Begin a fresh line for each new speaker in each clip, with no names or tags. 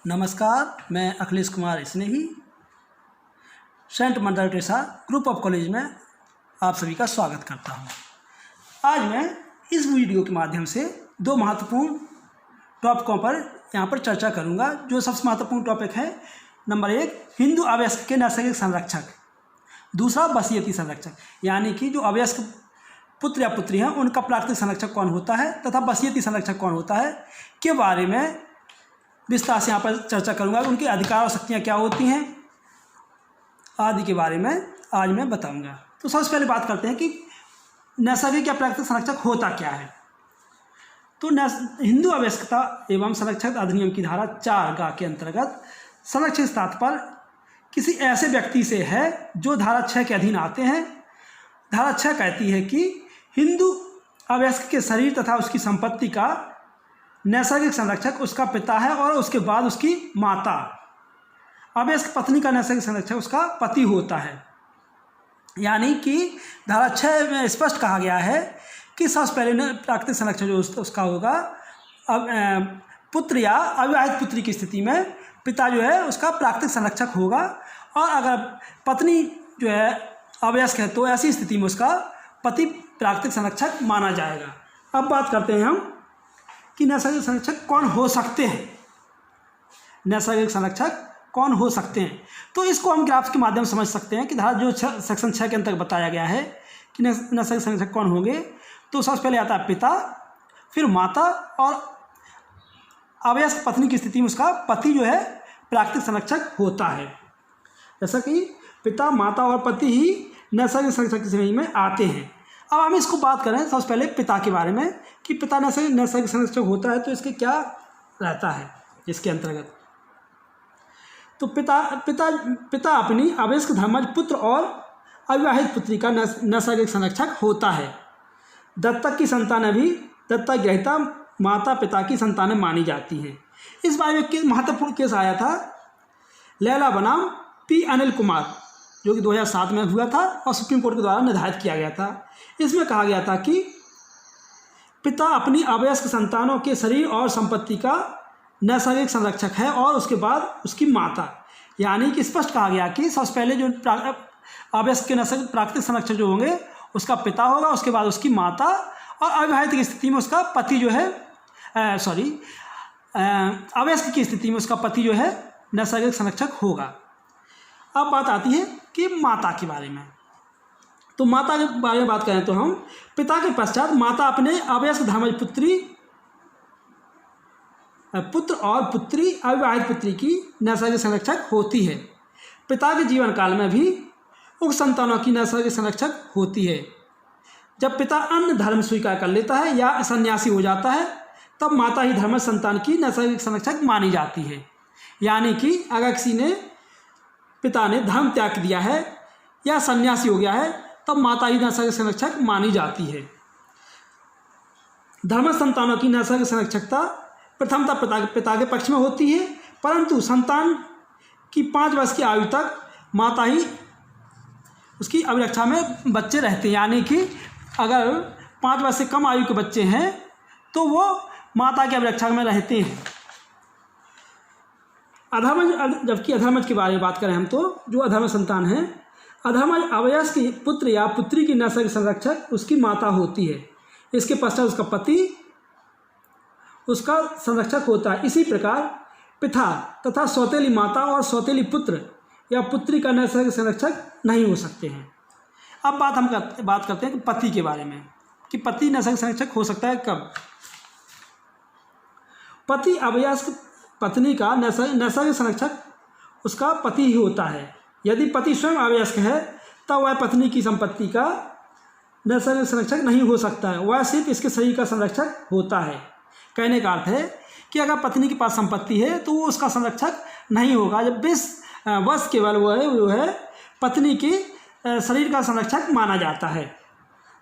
नमस्कार, मैं Akhilesh Kumar Snehi Saint Mother Teresa Group of College में आप सभी का स्वागत करता हूं। आज मैं इस वीडियो के माध्यम से दो महत्वपूर्ण टॉपिकों पर यहाँ पर चर्चा करूँगा। जो सबसे महत्वपूर्ण टॉपिक है, नंबर 1 हिंदू अवयस्क के नैसर्गिक संरक्षक, दूसरा वसीयती संरक्षक, यानी कि जो अवयस्क पुत्र या पुत्री हैं उनका प्राकृतिक संरक्षक कौन होता है तथा वसीयती संरक्षक कौन होता है के बारे में विस्तार से यहाँ पर चर्चा करूँगा। उनके अधिकार और शक्तियाँ क्या होती हैं आदि के बारे में आज मैं बताऊँगा। तो सबसे पहले बात करते हैं कि नैसर्गिक या प्राकृतिक संरक्षक होता क्या है। तो हिंदू अवयस्कता एवं संरक्षक अधिनियम की धारा 4 के अंतर्गत संरक्षित तात्पर्य किसी ऐसे व्यक्ति से है जो धारा 6 के अधीन आते हैं। धारा 6 कहती है कि हिंदू अवयस्क के शरीर तथा उसकी संपत्ति का नैसर्गिक संरक्षक उसका पिता है और उसके बाद उसकी माता। अवयस्क पत्नी का नैसर्गिक संरक्षक उसका पति होता है। यानी कि धारा 6 में स्पष्ट कहा गया है कि सबसे पहले प्राकृतिक संरक्षक जो उसका होगा, अब पुत्र या अविवाहित पुत्री की स्थिति में पिता जो है उसका प्राकृतिक संरक्षक होगा, और अगर पत्नी जो है अवयस्क है तो ऐसी स्थिति में उसका पति प्राकृतिक संरक्षक माना जाएगा। अब बात करते हैं हम कि नैसर्गिक संरक्षक कौन हो सकते हैं। नैसर्गिक संरक्षक कौन हो सकते हैं, तो इसको हम ग्राफ के माध्यम से समझ सकते हैं कि धारा जो सेक्शन 6 के अंतर्गत बताया गया है कि नैसर्गिक संरक्षक कौन होंगे। तो सबसे पहले आता है पिता, फिर माता, और अवयस्क पत्नी की स्थिति में उसका पति जो है प्राकृतिक संरक्षक होता है। जैसा कि पिता, माता और पति ही नैसर्गिक संरक्षक की श्रेणी में आते हैं। अब हम इसको बात करें सबसे पहले पिता के बारे में कि पिता नैसर्गिक संरक्षक होता है तो इसके क्या रहता है इसके अंतर्गत। तो पिता अपनी अवयस्क धर्मज पुत्र और अविवाहित पुत्री का नैसर्गिक संरक्षक होता है। दत्तक की संतानें भी दत्तक ग्रहीता माता पिता की संतानें मानी जाती हैं। इस बारे में महत्वपूर्ण केस आया था लैला बनाम पी अनिल कुमार, जो कि 2007 में हुआ था और सुप्रीम कोर्ट के द्वारा निर्धारित किया गया था। इसमें कहा गया था कि पिता अपनी अवयस्क संतानों के शरीर और संपत्ति का नैसर्गिक संरक्षक है और उसके बाद उसकी माता। यानी कि स्पष्ट कहा गया कि सबसे पहले जो अवयस्क के नैसर्गिक प्राकृतिक संरक्षक जो होंगे उसका पिता होगा, उसके बाद उसकी माता, और अविवाहित की स्थिति में उसका पति जो है अवयस्क की स्थिति में उसका पति जो है नैसर्गिक संरक्षक होगा। अब बात आती है कि माता के बारे में। तो माता के बारे में बात करें तो हम पिता के पश्चात माता अपने अवयस्क धर्मज पुत्र और पुत्री अविवाहित पुत्री की नैसर्गिक संरक्षक होती है। पिता के जीवन काल में भी उक्त संतानों की नैसर्गिक संरक्षक होती है। जब पिता अन्य धर्म स्वीकार कर लेता है या सन्यासी हो जाता है तब माता ही धर्मज संतान की नैसर्गिक संरक्षक मानी जाती है। यानी कि अगर किसी ने पिता ने धर्म त्याग दिया है या सन्यासी हो गया है तब माता ही नैसर्गिक संरक्षक मानी जाती है। धर्मज संतानों की नैसर्गिक संरक्षकता प्रथमतः पिता के पक्ष में होती है, परंतु संतान की 5 वर्ष की आयु तक माता ही उसकी अभिरक्षा में बच्चे रहते हैं। यानी कि अगर 5 वर्ष से कम आयु के बच्चे हैं तो वो माता की अभिरक्षा में रहते हैं। अधर्मज, जबकि अधर्मज के बारे में बात करें हम तो जो अधर्मज संतान है, अधर्मज अवयस्क पुत्र या पुत्री की नैसर्गिक संरक्षक उसकी माता होती है। इसके पश्चात उसका पति उसका संरक्षक होता है। इसी प्रकार पिता तथा सौतेली माता और सौतेली पुत्र या पुत्री का नैसर्गिक संरक्षक नहीं हो सकते हैं। अब हम बात करते हैं कि पति के बारे में कि पति नैसर्गिक संरक्षक हो सकता है कब। पति अवयस्क पत्नी का नैसर्गिक संरक्षक उसका पति ही होता है। यदि पति स्वयं अवयस्क है तब वह पत्नी की संपत्ति का नैसर्गिक संरक्षक नहीं हो सकता है, वह सिर्फ इसके शरीर का संरक्षक होता है। कहने का अर्थ है कि अगर पत्नी के पास संपत्ति है तो वो उसका संरक्षक नहीं होगा। जब 20 वर्ष केवल वो है पत्नी के शरीर का संरक्षक माना जाता है।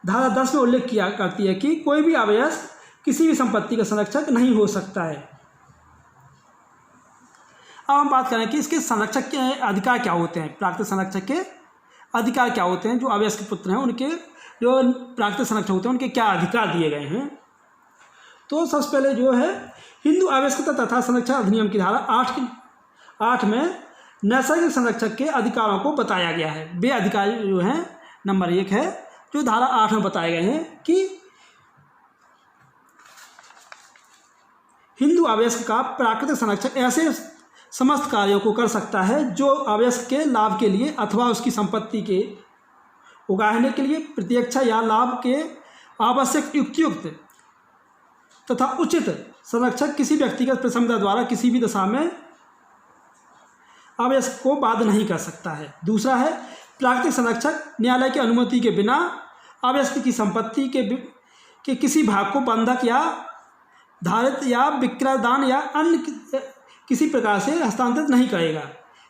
धारा 10 में उल्लेख करती है कि कोई भी अवयस्क किसी भी संपत्ति का संरक्षक नहीं हो सकता है। अब हम बात करें कि इसके संरक्षक के अधिकार क्या होते हैं। प्राकृतिक संरक्षक के अधिकार क्या होते हैं। जो अवयस्क पुत्र हैं उनके जो प्राकृतिक संरक्षक होते हैं उनके क्या अधिकार दिए गए हैं। तो सबसे पहले जो है हिंदू आवश्यकता तथा संरक्षण अधिनियम की धारा 8 में नैसर्गिक संरक्षक के अधिकारों को बताया गया है। वे अधिकार जो हैं नंबर 1 है जो धारा 8 में बताए गए हैं कि हिंदू आवश्यक का प्राकृतिक संरक्षक ऐसे समस्त कार्यों को कर सकता है जो आवश्यक के लाभ के लिए अथवा उसकी संपत्ति के उगाहने के लिए प्रत्यक्ष या लाभ के आवश्यक युक्त तथा उचित संरक्षक किसी व्यक्तिगत प्रसन्नता द्वारा किसी भी दशा में आवश्यक को बाध्य नहीं कर सकता है। दूसरा है प्राकृतिक संरक्षक न्यायालय की अनुमति के बिना आवश्यक की संपत्ति के किसी भाग को बंधक या धारित या विक्रयदान या अन्य किसी प्रकार से हस्तांतरित नहीं करेगा।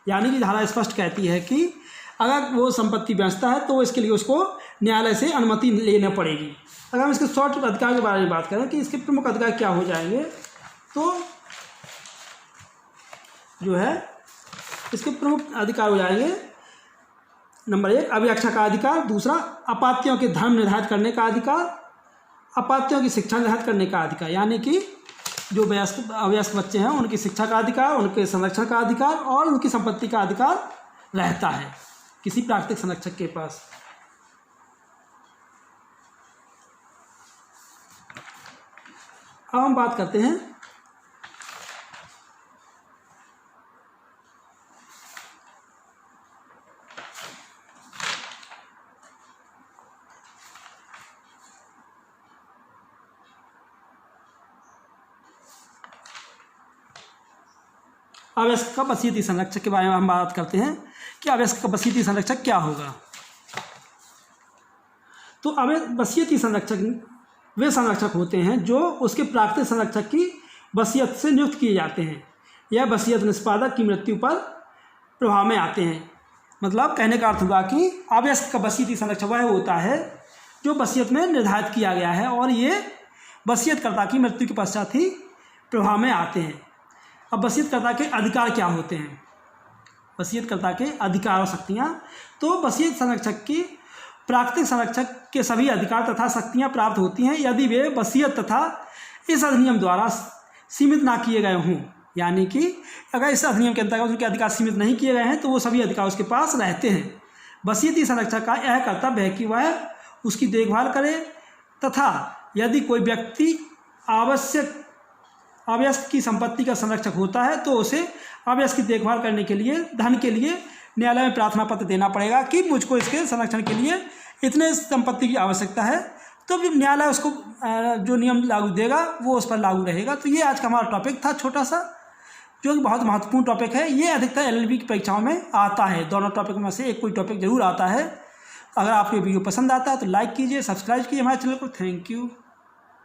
यानी कि धारा स्पष्ट कहती है कि अगर वो संपत्ति बेचता है तो इसके लिए उसको न्यायालय से अनुमति लेना पड़ेगी। अगर हम इसके शॉर्ट अधिकार के बारे में बात करें कि इसके प्रमुख अधिकार क्या हो जाएंगे, तो जो है इसके प्रमुख अधिकार हो जाएंगे नंबर 1 अभिरक्षा का अधिकार, दूसरा अपात्यों के धर्म निर्धारित करने का अधिकार, अपात्यों की शिक्षा निर्धारित करने का अधिकार, यानी कि जो अवयस्क बच्चे हैं उनकी शिक्षा का अधिकार, उनके संरक्षण का अधिकार और उनकी संपत्ति का अधिकार रहता है किसी प्राकृतिक संरक्षक के पास। अब हम बात करते हैं आवश्यक का वसीयती संरक्षक के बारे में हम बात करते हैं कि आवश्यक का वसीयती संरक्षक क्या होगा। तो वसीयती संरक्षक वे संरक्षक होते हैं जो उसके प्राकृतिक संरक्षक की वसीयत से नियुक्त किए जाते हैं। यह वसीयत निष्पादक की मृत्यु पर प्रभाव में आते हैं। मतलब कहने का अर्थ हुआ कि आवश्यक का वसीयती संरक्षक वह होता है जो वसीयत में निर्धारित किया गया है और ये वसीयतकर्ता की मृत्यु के पश्चात ही प्रभाव में आते हैं। अब वसीयतकर्ता के अधिकार क्या होते हैं? वसीयतकर्ता के अधिकार और शक्तियाँ। तो वसीयत संरक्षक की प्राकृतिक संरक्षक के सभी अधिकार तथा शक्तियाँ प्राप्त होती हैं यदि वे वसीयत तथा इस अधिनियम द्वारा सीमित ना किए गए हों। यानी कि अगर इस अधिनियम के अंतर्गत उनके अधिकार सीमित नहीं किए गए हैं तो वो सभी अधिकार उसके पास रहते हैं। वसीयती संरक्षक का यह कर्तव्य है कि वह उसकी देखभाल करे तथा यदि कोई व्यक्ति आवश्यक की संपत्ति का संरक्षक होता है तो उसे आवश्यक की देखभाल करने के लिए धन के लिए न्यायालय में प्रार्थना पत्र देना पड़ेगा कि मुझको इसके संरक्षण के लिए इतने संपत्ति की आवश्यकता है, तो न्यायालय उसको जो नियम लागू देगा वो उस पर लागू रहेगा। तो ये आज का हमारा टॉपिक था छोटा सा, जो कि बहुत महत्वपूर्ण टॉपिक है। ये अधिकतर LLB की परीक्षाओं में आता है। दोनों टॉपिक में से एक कोई टॉपिक जरूर आता है। अगर आपको वीडियो पसंद आता है तो लाइक कीजिए, सब्सक्राइब कीजिए हमारे चैनल को। Thank you.